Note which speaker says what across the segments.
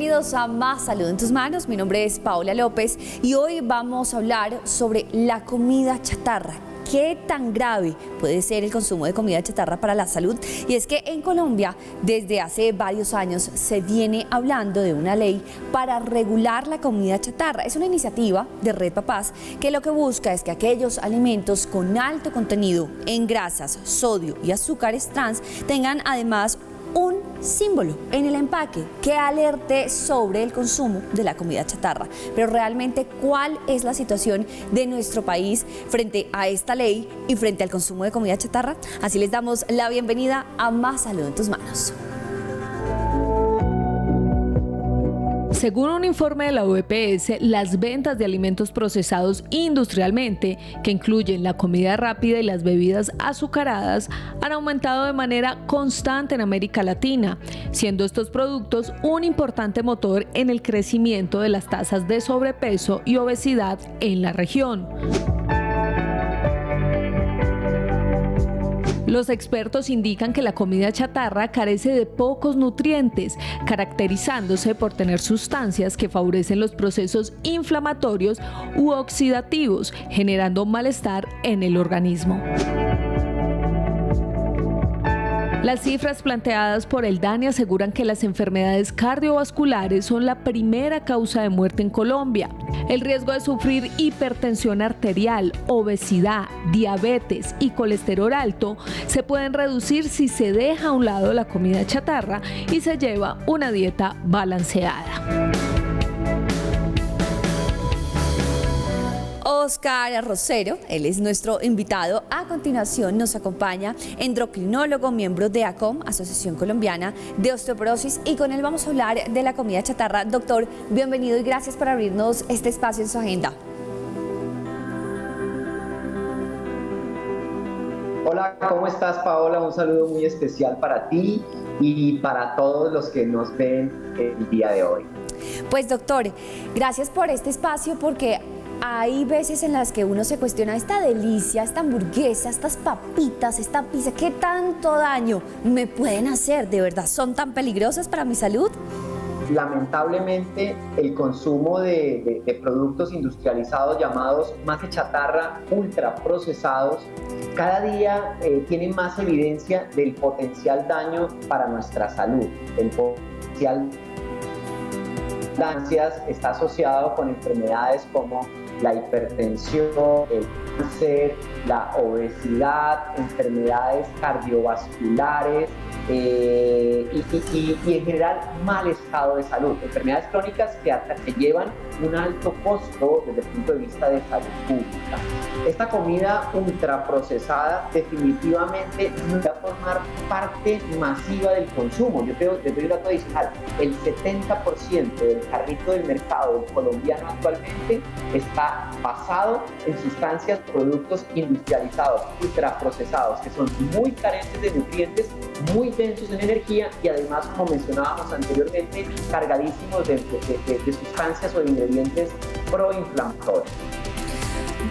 Speaker 1: Bienvenidos a Más Salud en tus Manos. Mi nombre es Paola López y hoy vamos a hablar sobre la comida chatarra. ¿Qué tan grave puede ser el consumo de comida chatarra para la salud? Y es que en Colombia, desde hace varios años, se viene hablando de una ley para regular la comida chatarra. Es una iniciativa de Red Papás que lo que busca es que aquellos alimentos con alto contenido en grasas, sodio y azúcares trans tengan además un símbolo en el empaque que alerte sobre el consumo de la comida chatarra. Pero realmente, ¿cuál es la situación de nuestro país frente a esta ley y frente al consumo de comida chatarra? Así les damos la bienvenida a Más Salud en tus Manos.
Speaker 2: Según un informe de la OEPS, las ventas de alimentos procesados industrialmente, que incluyen la comida rápida y las bebidas azucaradas, han aumentado de manera constante en América Latina, siendo estos productos un importante motor en el crecimiento de las tasas de sobrepeso y obesidad en la región. Los expertos indican que la comida chatarra carece de pocos nutrientes, caracterizándose por tener sustancias que favorecen los procesos inflamatorios u oxidativos, generando malestar en el organismo. Las cifras planteadas por el DANI aseguran que las enfermedades cardiovasculares son la primera causa de muerte en Colombia. El riesgo de sufrir hipertensión arterial, obesidad, diabetes y colesterol alto se pueden reducir si se deja a un lado la comida chatarra y se lleva una dieta balanceada.
Speaker 1: Oscar Rosero, él es nuestro invitado. A continuación nos acompaña endocrinólogo, miembro de ACOM, Asociación Colombiana de Osteoporosis, y con él vamos a hablar de la comida chatarra. Doctor, bienvenido y gracias por abrirnos este espacio en su agenda.
Speaker 3: Hola, ¿cómo estás, Paola? Un saludo muy especial para ti y para todos los que nos ven el día de hoy.
Speaker 1: Pues doctor, gracias por este espacio, porque hay veces en las que uno se cuestiona esta delicia, esta hamburguesa, estas papitas, esta pizza, ¿qué tanto daño me pueden hacer? ¿De verdad son tan peligrosas para mi salud?
Speaker 3: Lamentablemente, el consumo de productos industrializados llamados más que chatarra, ultraprocesados, cada día tiene más evidencia del potencial daño para nuestra salud. El potencial daño está asociado con enfermedades como la hipertensión, el cáncer, la obesidad, enfermedades cardiovasculares y en general mal estado de salud, enfermedades crónicas que llevan un alto costo desde el punto de vista de salud pública. Esta comida ultraprocesada definitivamente no va a formar parte masiva del consumo. Yo te doy un dato adicional: el 70% del carrito del mercado colombiano actualmente está basado en sustancias, productos industrializados, ultraprocesados, que son muy carentes de nutrientes, muy densos en energía y además, como mencionábamos anteriormente, cargadísimos de sustancias o de ingredientes proinflamatorios.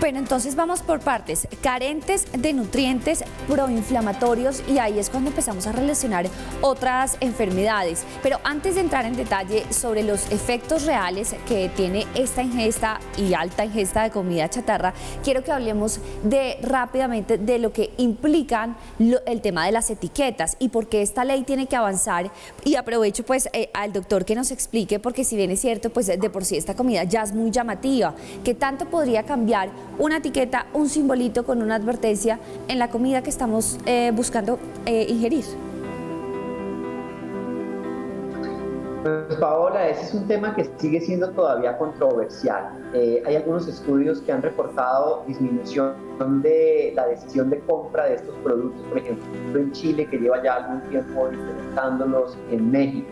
Speaker 1: Bueno, entonces vamos por partes. Carentes de nutrientes, proinflamatorios, y ahí es cuando empezamos a relacionar otras enfermedades. Pero antes de entrar en detalle sobre los efectos reales que tiene esta ingesta y alta ingesta de comida chatarra, quiero que hablemos rápidamente de lo que implican el tema de las etiquetas y por qué esta ley tiene que avanzar. Y aprovecho pues al doctor que nos explique, porque si bien es cierto, pues de por sí esta comida ya es muy llamativa, ¿qué tanto podría cambiar una etiqueta, un simbolito con una advertencia en la comida que estamos buscando ingerir?
Speaker 3: Pues Paola, ese es un tema que sigue siendo todavía controversial. Hay algunos estudios que han reportado disminución de la decisión de compra de estos productos, por ejemplo en Chile, que lleva ya algún tiempo implementándolos, en México.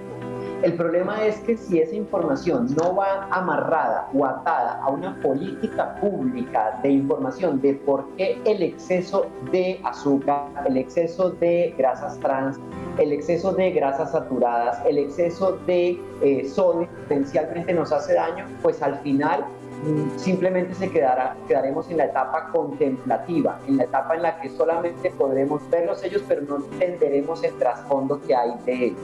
Speaker 3: El problema es que si esa información no va amarrada o atada a una política pública de información de por qué el exceso de azúcar, el exceso de grasas trans, el exceso de grasas saturadas, el exceso de sodio potencialmente nos hace daño, pues al final simplemente quedaremos en la etapa contemplativa, en la etapa en la que solamente podremos ver los sellos, pero no entenderemos el trasfondo que hay de ellos.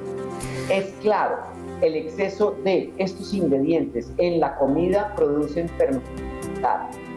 Speaker 3: Es claro el exceso de estos ingredientes en la comida produce enfermedad.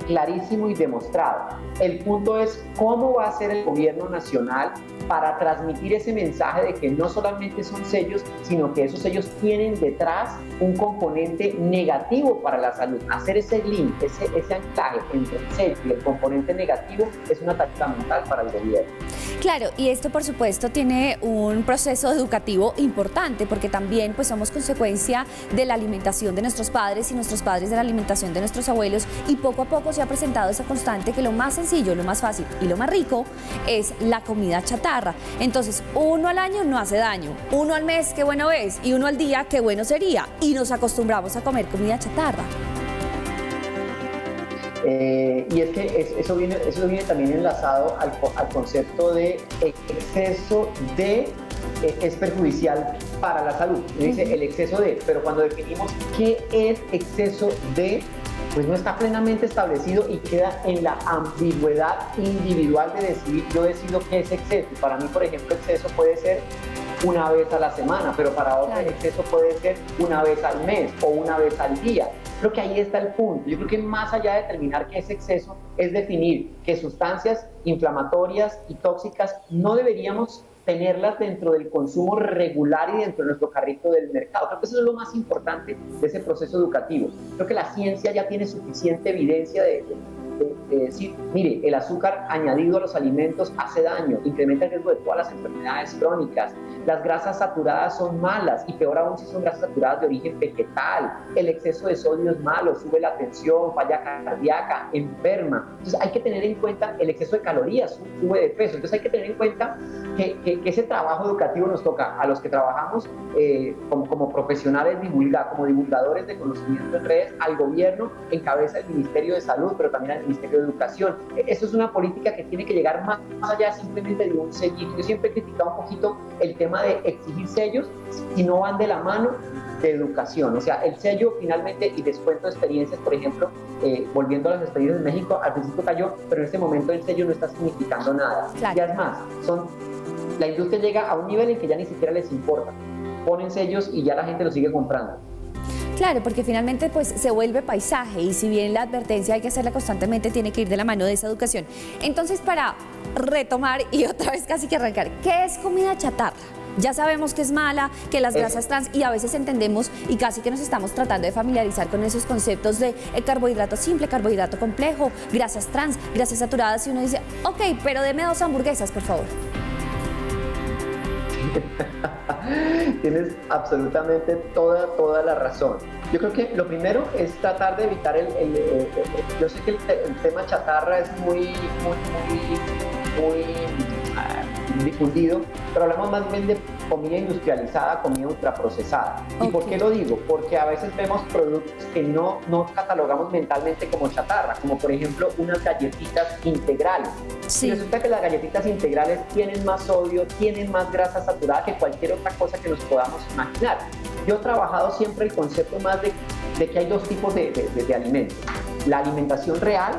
Speaker 3: Clarísimo y demostrado. El punto es cómo va a ser el gobierno nacional para transmitir ese mensaje de que no solamente son sellos, sino que esos sellos tienen detrás un componente negativo para la salud. Hacer ese link, ese anclaje entre el sello y el componente negativo es una tarea fundamental para el gobierno.
Speaker 1: Claro, y esto por supuesto tiene un proceso educativo importante porque también pues somos consecuencia de la alimentación de nuestros padres y nuestros padres de la alimentación de nuestros abuelos, y poco a poco se ha presentado esa constante que lo más sencillo, lo más fácil y lo más rico es la comida chatarra. Entonces, uno al año no hace daño, uno al mes qué bueno es, y uno al día qué bueno sería, y nos acostumbramos a comer comida chatarra.
Speaker 3: Y es que eso viene también enlazado al concepto de exceso de es perjudicial para la salud. Dice el exceso de, pero cuando definimos qué es exceso de, pues no está plenamente establecido y queda en la ambigüedad individual de decidir, yo decido qué es exceso. Para mí, por ejemplo, exceso puede ser una vez a la semana, pero para otro el exceso puede ser una vez al mes o una vez al día. Creo que ahí está el punto. Yo creo que más allá de determinar qué es exceso, es definir que sustancias inflamatorias y tóxicas no deberíamos tenerlas dentro del consumo regular y dentro de nuestro carrito del mercado. Creo que eso es lo más importante de ese proceso educativo. Creo que la ciencia ya tiene suficiente evidencia de decir, mire, el azúcar añadido a los alimentos hace daño, incrementa el riesgo de todas las enfermedades crónicas, las grasas saturadas son malas, y peor aún si son grasas saturadas de origen vegetal, el exceso de sodio es malo, sube la tensión, falla cardíaca, enferma. Entonces hay que tener en cuenta el exceso de calorías, sube de peso. Entonces hay que tener en cuenta que ese trabajo educativo nos toca a los que trabajamos como profesionales, como divulgadores de conocimiento en redes, al gobierno, en cabeza del Ministerio de Salud, pero también al Ministerio de Educación. Eso es una política que tiene que llegar más allá simplemente de un sellito. Yo siempre he criticado un poquito el tema de exigir sellos si no van de la mano de educación. O sea, el sello finalmente, y les cuento experiencias, por ejemplo, volviendo a las experiencias en México, al principio cayó, pero en este momento el sello no está significando nada. Claro. Ya es más, la industria llega a un nivel en que ya ni siquiera les importa. Ponen sellos y ya la gente lo sigue comprando.
Speaker 1: Claro, porque finalmente pues se vuelve paisaje, y si bien la advertencia hay que hacerla constantemente, tiene que ir de la mano de esa educación. Entonces, para retomar y otra vez casi que arrancar, ¿qué es comida chatarra? Ya sabemos que es mala, que las grasas trans, y a veces entendemos y casi que nos estamos tratando de familiarizar con esos conceptos de carbohidrato simple, carbohidrato complejo, grasas trans, grasas saturadas, y uno dice, ok, pero deme 2 hamburguesas, por favor.
Speaker 3: Tienes absolutamente toda la razón. Yo creo que lo primero es tratar de evitar yo sé que el tema chatarra es muy difundido, pero hablamos más bien de comida industrializada, comida ultraprocesada. ¿Y por qué lo digo? Porque a veces vemos productos que no catalogamos mentalmente como chatarra, como por ejemplo unas galletitas integrales. Sí. Y resulta que las galletitas integrales tienen más sodio, tienen más grasa saturada que cualquier otra cosa que nos podamos imaginar. Yo he trabajado siempre el concepto más de que hay 2 tipos de alimentos. La alimentación real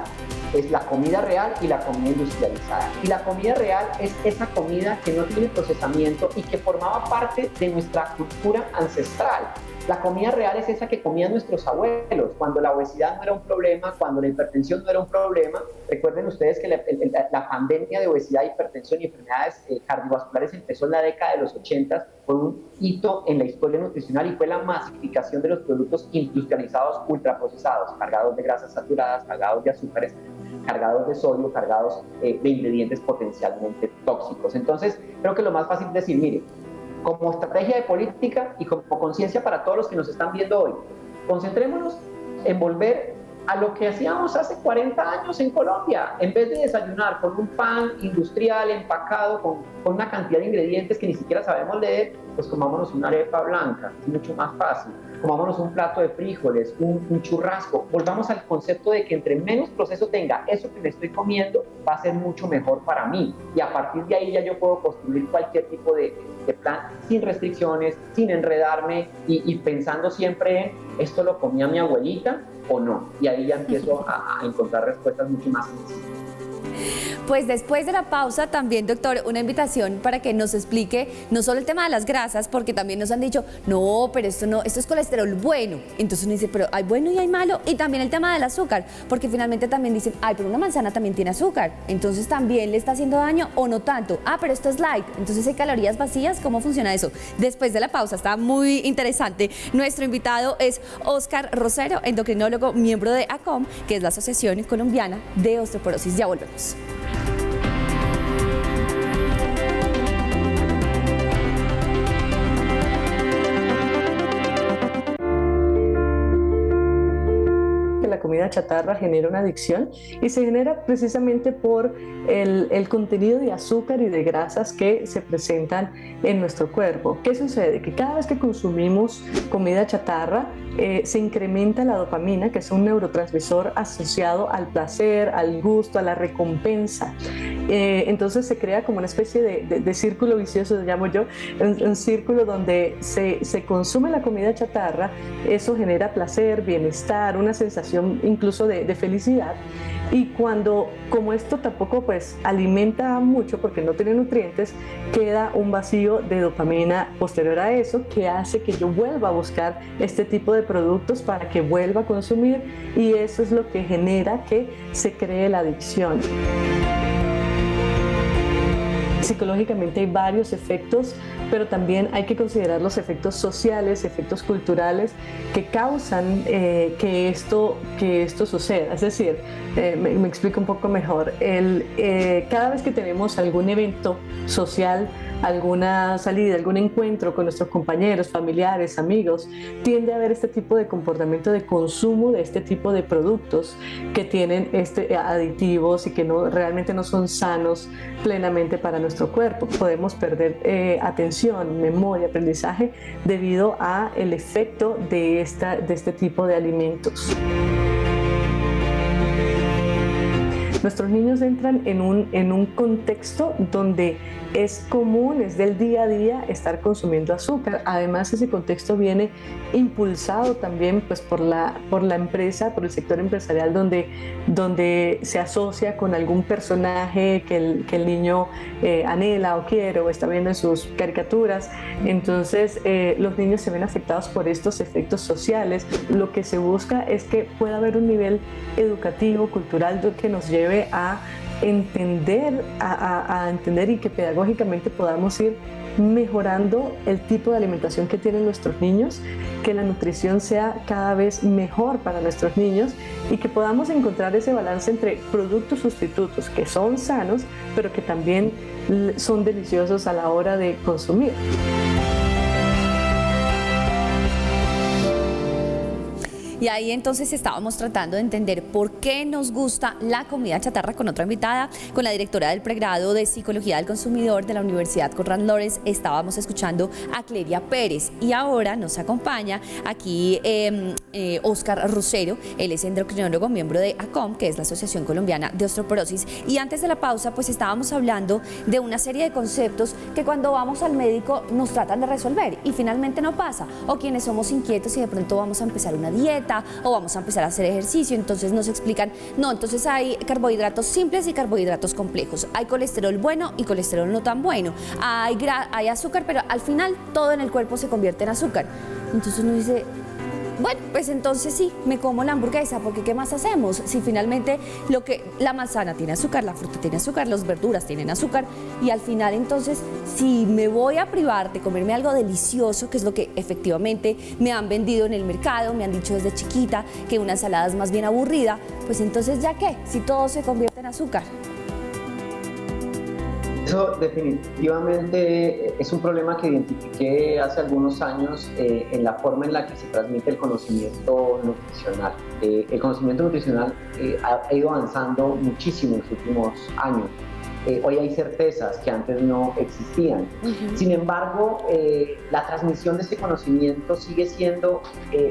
Speaker 3: es la comida real y la comida industrializada. Y la comida real es esa comida que no tiene procesamiento y que formaba parte de nuestra cultura ancestral. La comida real es esa que comían nuestros abuelos cuando la obesidad no era un problema, cuando la hipertensión no era un problema. Recuerden ustedes que la pandemia de obesidad, hipertensión y enfermedades cardiovasculares empezó en la década de los 80, fue un hito en la historia nutricional y fue la masificación de los productos industrializados ultraprocesados, cargados de grasas saturadas, cargados de azúcares, cargados de sodio, cargados de ingredientes potencialmente tóxicos. Entonces, creo que lo más fácil es decir, mire, como estrategia de política y como conciencia para todos los que nos están viendo hoy, concentrémonos en volver a lo que hacíamos hace 40 años en Colombia. En vez de desayunar con un pan industrial empacado con una cantidad de ingredientes que ni siquiera sabemos leer, pues comámonos una arepa blanca, es mucho más fácil. Comámonos un plato de frijoles, un churrasco. Volvamos al concepto de que entre menos proceso tenga eso que me estoy comiendo, va a ser mucho mejor para mí. Y a partir de ahí ya yo puedo construir cualquier tipo de plan sin restricciones, sin enredarme y pensando siempre en esto lo comía mi abuelita o no. Y ahí ya empiezo a encontrar respuestas mucho más sencillas.
Speaker 1: Pues después de la pausa también, doctor, una invitación para que nos explique no solo el tema de las grasas, porque también nos han dicho, no, pero esto no, esto es colesterol bueno. Entonces uno dice, pero hay bueno y hay malo. Y también el tema del azúcar, porque finalmente también dicen, ay, pero una manzana también tiene azúcar. Entonces también le está haciendo daño o no tanto. Ah, pero esto es light. Entonces hay calorías vacías. ¿Cómo funciona eso? Después de la pausa, está muy interesante. Nuestro invitado es Óscar Rosero, endocrinólogo, miembro de ACOM, que es la Asociación Colombiana de Osteoporosis. Ya volvemos.
Speaker 4: La comida chatarra genera una adicción y se genera precisamente por el contenido de azúcar y de grasas que se presentan en nuestro cuerpo. ¿Qué sucede? Que cada vez que consumimos comida chatarra se incrementa la dopamina, que es un neurotransmisor asociado al placer, al gusto, a la recompensa. Entonces se crea como una especie de círculo vicioso, lo llamo yo, un círculo donde se consume la comida chatarra, eso genera placer, bienestar, una sensación incluso de felicidad. Y como esto tampoco pues alimenta mucho porque no tiene nutrientes, queda un vacío de dopamina posterior a eso que hace que yo vuelva a buscar este tipo de productos para que vuelva a consumir, y eso es lo que genera que se cree la adicción. Psicológicamente hay varios efectos, pero también hay que considerar los efectos sociales, efectos culturales que causan que esto suceda. Es decir, me explico un poco mejor. Cada vez que tenemos algún evento social, alguna salida, algún encuentro con nuestros compañeros, familiares, amigos, tiende a haber este tipo de comportamiento de consumo de este tipo de productos que tienen aditivos y que realmente no son sanos plenamente para nuestro cuerpo. Podemos perder atención, memoria, aprendizaje debido a el efecto de este tipo de alimentos. Nuestros niños entran en un contexto donde es común, es del día a día estar consumiendo azúcar. Además, ese contexto viene impulsado también pues, por la empresa, por el sector empresarial, donde se asocia con algún personaje que el niño anhela o quiere o está viendo en sus caricaturas. Entonces, los niños se ven afectados por estos efectos sociales. Lo que se busca es que pueda haber un nivel educativo, cultural, que nos lleve a entender y que pedagógicamente podamos ir mejorando el tipo de alimentación que tienen nuestros niños, que la nutrición sea cada vez mejor para nuestros niños y que podamos encontrar ese balance entre productos sustitutos que son sanos, pero que también son deliciosos a la hora de consumir.
Speaker 1: Y ahí entonces estábamos tratando de entender por qué nos gusta la comida chatarra con otra invitada, con la directora del pregrado de Psicología del Consumidor de la Universidad Conrad Lorenz. Estábamos escuchando a Cleria Pérez y ahora nos acompaña aquí Óscar Rosero. Él es endocrinólogo, miembro de ACOM, que es la Asociación Colombiana de Osteoporosis. Y antes de la pausa, pues estábamos hablando de una serie de conceptos que cuando vamos al médico nos tratan de resolver y finalmente no pasa. O quienes somos inquietos y de pronto vamos a empezar una dieta o vamos a empezar a hacer ejercicio, entonces nos explican, no, entonces hay carbohidratos simples y carbohidratos complejos, hay colesterol bueno y colesterol no tan bueno, hay azúcar, pero al final todo en el cuerpo se convierte en azúcar. Entonces uno dice, bueno, pues entonces sí, me como la hamburguesa, porque ¿qué más hacemos? Si finalmente la manzana tiene azúcar, la fruta tiene azúcar, las verduras tienen azúcar, y al final entonces, si me voy a privar de comerme algo delicioso, que es lo que efectivamente me han vendido en el mercado, me han dicho desde chiquita que una ensalada es más bien aburrida, pues entonces ¿ya qué? Si todo se convierte en azúcar.
Speaker 3: Eso definitivamente es un problema que identifiqué hace algunos años en la forma en la que se transmite el conocimiento nutricional. El conocimiento nutricional ha ido avanzando muchísimo en los últimos años. Hoy hay certezas que antes no existían. Sin embargo, la transmisión de este conocimiento sigue siendo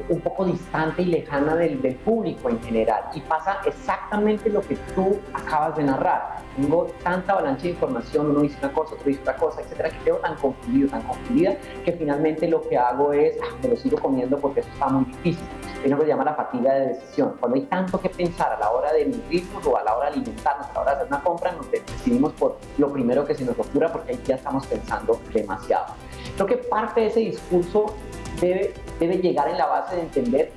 Speaker 3: un poco distante y lejana del público en general, y pasa exactamente lo que tú acabas de narrar. Tengo tanta avalancha de información, uno dice una cosa, otro dice otra cosa, etcétera, que quedo tan confundido, tan confundida, que finalmente lo que hago es, me lo sigo comiendo porque eso está muy difícil. Hay algo que se llama la fatiga de decisión. Cuando hay tanto que pensar a la hora de nutrirnos o a la hora de alimentarnos, a la hora de hacer una compra, nos decidimos por lo primero que se nos ocurra porque ahí ya estamos pensando demasiado. Creo que parte de ese discurso debe llegar en la base de entender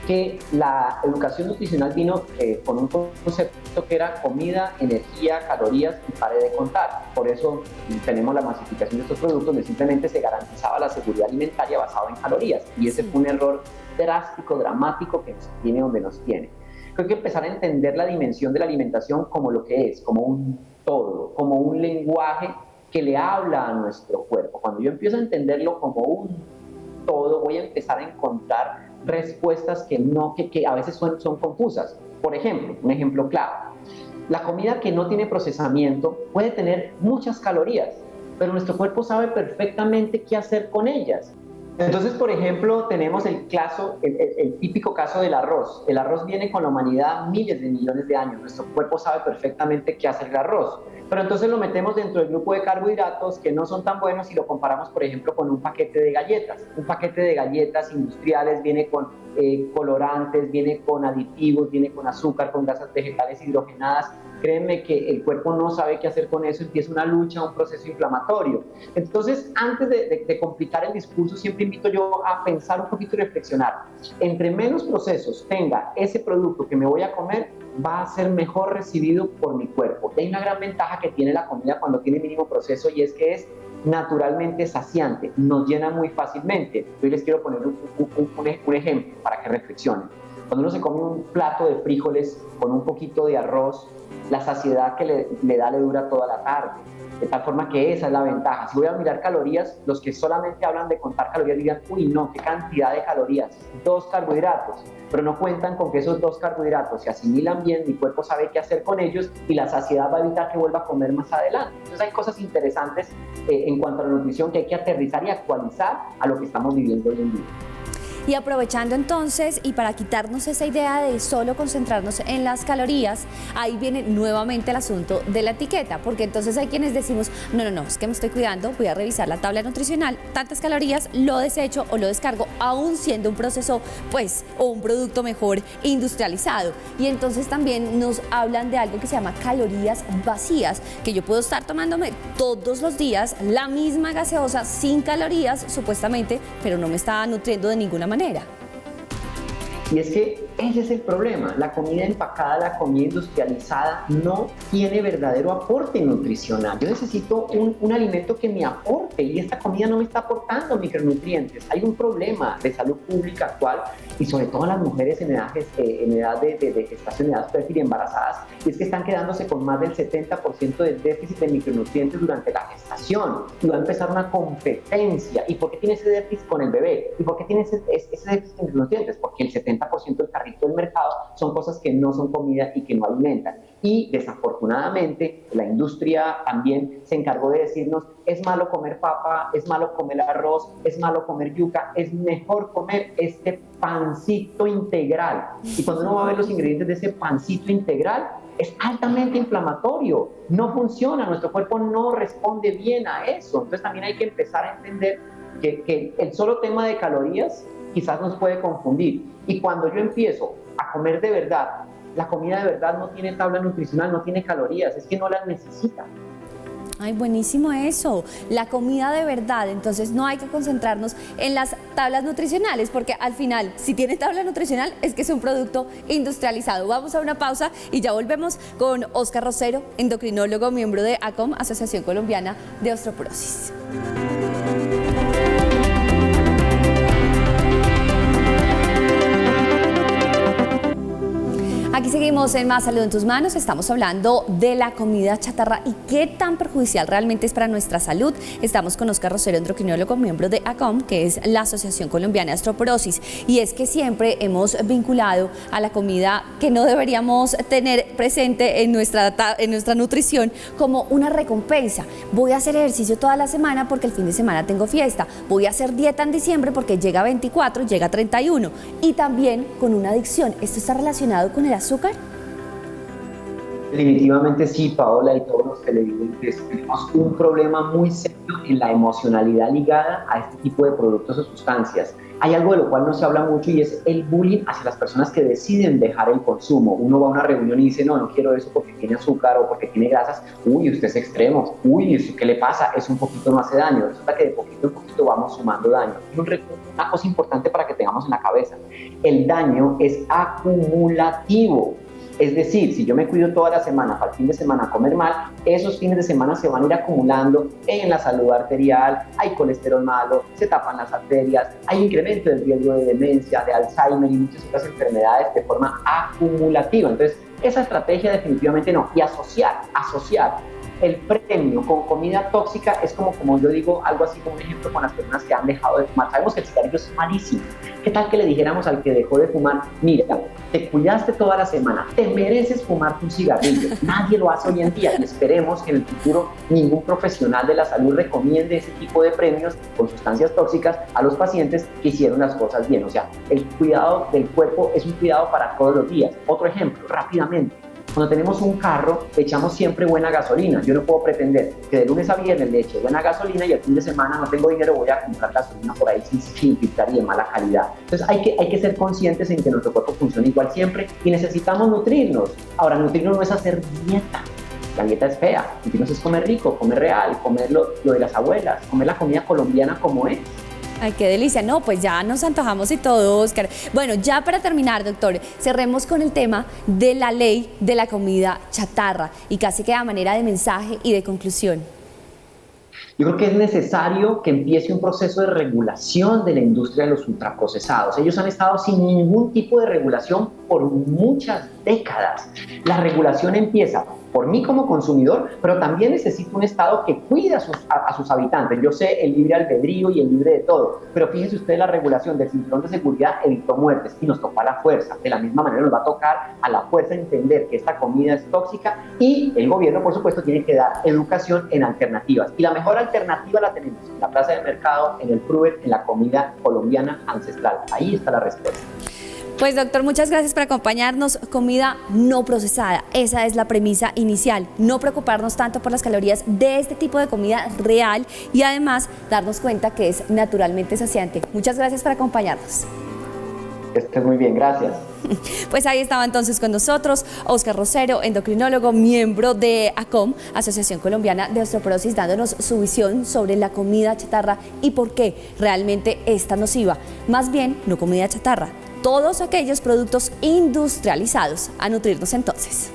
Speaker 3: que la educación nutricional vino con un concepto que era comida, energía, calorías y pare de contar. Por eso tenemos la masificación de estos productos donde simplemente se garantizaba la seguridad alimentaria basada en calorías. Y ese fue un error drástico, dramático que nos tiene donde nos tiene. Creo que empezar a entender la dimensión de la alimentación como lo que es, como un todo, como un lenguaje que le habla a nuestro cuerpo. Cuando yo empiezo a entenderlo como un todo, voy a empezar a encontrar respuestas que a veces son confusas. Por ejemplo, un ejemplo claro, la comida que no tiene procesamiento puede tener muchas calorías, pero nuestro cuerpo sabe perfectamente qué hacer con ellas. Entonces, por ejemplo, tenemos el típico caso del arroz. El arroz viene con la humanidad miles de millones de años. Nuestro cuerpo sabe perfectamente qué hacer el arroz. Pero entonces lo metemos dentro del grupo de carbohidratos que no son tan buenos y lo comparamos, por ejemplo, con un paquete de galletas. Un paquete de galletas industriales viene con colorantes, viene con aditivos, viene con azúcar, con grasas vegetales hidrogenadas. Créanme que el cuerpo no sabe qué hacer con eso, empieza una lucha, un proceso inflamatorio. Entonces, antes de complicar el discurso, siempre invito yo a pensar un poquito y reflexionar. Entre menos procesos tenga ese producto que me voy a comer, va a ser mejor recibido por mi cuerpo. Y hay una gran ventaja que tiene la comida cuando tiene mínimo proceso y es que es naturalmente saciante, nos llena muy fácilmente. Yo les quiero poner un ejemplo para que reflexionen. Cuando uno se come un plato de frijoles con un poquito de arroz, la saciedad que le dura toda la tarde. De tal forma que esa es la ventaja. Si voy a mirar calorías, los que solamente hablan de contar calorías digan, uy, no, qué cantidad de calorías, 2 carbohidratos, pero no cuentan con que esos 2 carbohidratos se asimilan bien, mi cuerpo sabe qué hacer con ellos y la saciedad va a evitar que vuelva a comer más adelante. Entonces hay cosas interesantes en cuanto a la nutrición que hay que aterrizar y actualizar a lo que estamos viviendo hoy en día.
Speaker 1: Y aprovechando entonces, y para quitarnos esa idea de solo concentrarnos en las calorías, ahí viene nuevamente el asunto de la etiqueta, porque entonces hay quienes decimos, no, es que me estoy cuidando, voy a revisar la tabla nutricional, tantas calorías, lo desecho o lo descargo, aún siendo un proceso, pues, o un producto mejor industrializado. Y entonces también nos hablan de algo que se llama calorías vacías, que yo puedo estar tomándome todos los días la misma gaseosa sin calorías, supuestamente, pero no me está nutriendo de ninguna manera.
Speaker 3: Y es que ese es el problema, la comida empacada, la comida industrializada no tiene verdadero aporte nutricional. Yo necesito un alimento que me aporte y esta comida no me está aportando micronutrientes. Hay un problema de salud pública actual y sobre todo en las mujeres en edad de gestación, en edad fértil y embarazadas, y es que están quedándose con más del 70% de déficit de micronutrientes durante la gestación y va a empezar una competencia. ¿Y por qué tiene ese déficit con el bebé? ¿Y por qué tiene ese déficit de micronutrientes? Porque el 70% del carrito del mercado son cosas que no son comida y que no alimentan. Y desafortunadamente la industria también se encargó de decirnos, es malo comer papa, es malo comer arroz, es malo comer yuca, es mejor comer este pancito integral. Y cuando uno va a ver los ingredientes de ese pancito integral, es altamente inflamatorio, no funciona, nuestro cuerpo no responde bien a eso. Entonces también hay que empezar a entender que el solo tema de calorías quizás nos puede confundir. Y cuando yo empiezo a comer de verdad, la comida de verdad no tiene tabla nutricional, no tiene calorías, es que no las necesita.
Speaker 1: Ay, buenísimo eso, la comida de verdad. Entonces no hay que concentrarnos en las tablas nutricionales, porque al final, si tiene tabla nutricional, es que es un producto industrializado. Vamos a una pausa y ya volvemos con Óscar Rosero, endocrinólogo, miembro de ACOM, Asociación Colombiana de Osteoporosis. Aquí seguimos en Más Salud en tus Manos, estamos hablando de la comida chatarra y qué tan perjudicial realmente es para nuestra salud. Estamos con Óscar Rosero, endocrinólogo, miembro de ACOM, que es la Asociación Colombiana de Osteoporosis. Y es que siempre hemos vinculado a la comida que no deberíamos tener presente en nuestra nutrición como una recompensa. Voy a hacer ejercicio toda la semana porque el fin de semana tengo fiesta. Voy a hacer dieta en diciembre porque llega 24, llega 31. Y también con una adicción. ¿Esto está relacionado con el azúcar?
Speaker 3: Definitivamente sí, Paola y todos los televidentes. Tenemos un problema muy serio en la emocionalidad ligada a este tipo de productos o sustancias. Hay algo de lo cual no se habla mucho y es el bullying hacia las personas que deciden dejar el consumo. Uno va a una reunión y dice, no, no quiero eso porque tiene azúcar o porque tiene grasas. Uy, usted es extremo. Uy, ¿eso qué le pasa? Eso un poquito no hace daño. Resulta que de poquito en poquito vamos sumando daño. Una cosa importante para que tengamos en la cabeza. El daño es acumulativo. Es decir, si yo me cuido toda la semana para el fin de semana comer mal, esos fines de semana se van a ir acumulando en la salud arterial, hay colesterol malo, se tapan las arterias, hay incremento del riesgo de demencia, de Alzheimer y muchas otras enfermedades de forma acumulativa. Entonces, esa estrategia definitivamente no. Y asociar el premio con comida tóxica es como yo digo, algo así como un ejemplo con las personas que han dejado de fumar. Sabemos que el cigarrillo es malísimo. ¿Qué tal que le dijéramos al que dejó de fumar, mira, te cuidaste toda la semana, te mereces fumarte un cigarrillo? Nadie lo hace hoy en día y esperemos que en el futuro ningún profesional de la salud recomiende ese tipo de premios con sustancias tóxicas a los pacientes que hicieron las cosas bien. O sea, el cuidado del cuerpo es un cuidado para todos los días. Otro ejemplo, rápidamente. Cuando tenemos un carro, le echamos siempre buena gasolina. Yo no puedo pretender que de lunes a viernes le eche buena gasolina y el fin de semana no tengo dinero, voy a comprar gasolina por ahí sin filtrar y de mala calidad. Entonces hay que ser conscientes en que nuestro cuerpo funciona igual siempre y necesitamos nutrirnos. Ahora, nutrirnos no es hacer dieta. La dieta es fea. Nutrirnos es comer rico, comer real, comer lo de las abuelas, comer la comida colombiana como es.
Speaker 1: Ay, qué delicia. No, pues ya nos antojamos y todo, Oscar. Bueno, ya para terminar, doctor, cerremos con el tema de la ley de la comida chatarra y casi que a manera de mensaje y de conclusión.
Speaker 3: Yo creo que es necesario que empiece un proceso de regulación de la industria de los ultraprocesados. Ellos han estado sin ningún tipo de regulación por muchas décadas. La regulación empieza por mí como consumidor, pero también necesito un Estado que cuide a sus habitantes. Yo sé el libre albedrío y el libre de todo, pero fíjense ustedes, la regulación del cinturón de seguridad evitó muertes y nos tocó a la fuerza. De la misma manera nos va a tocar a la fuerza entender que esta comida es tóxica y el gobierno, por supuesto, tiene que dar educación en alternativas. Y la mejor alternativa la tenemos en la plaza de mercado, en el Fruver, en la comida colombiana ancestral. Ahí está la respuesta.
Speaker 1: Pues doctor, muchas gracias por acompañarnos. Comida no procesada, esa es la premisa inicial. No preocuparnos tanto por las calorías de este tipo de comida real y además darnos cuenta que es naturalmente saciante. Muchas gracias por acompañarnos.
Speaker 3: Que estés muy bien, gracias.
Speaker 1: Pues ahí estaba entonces con nosotros Oscar Rosero, endocrinólogo, miembro de ACOM, Asociación Colombiana de Osteoporosis, dándonos su visión sobre la comida chatarra y por qué realmente es tan nociva. Más bien, no comida chatarra, todos aquellos productos industrializados. A nutrirnos entonces.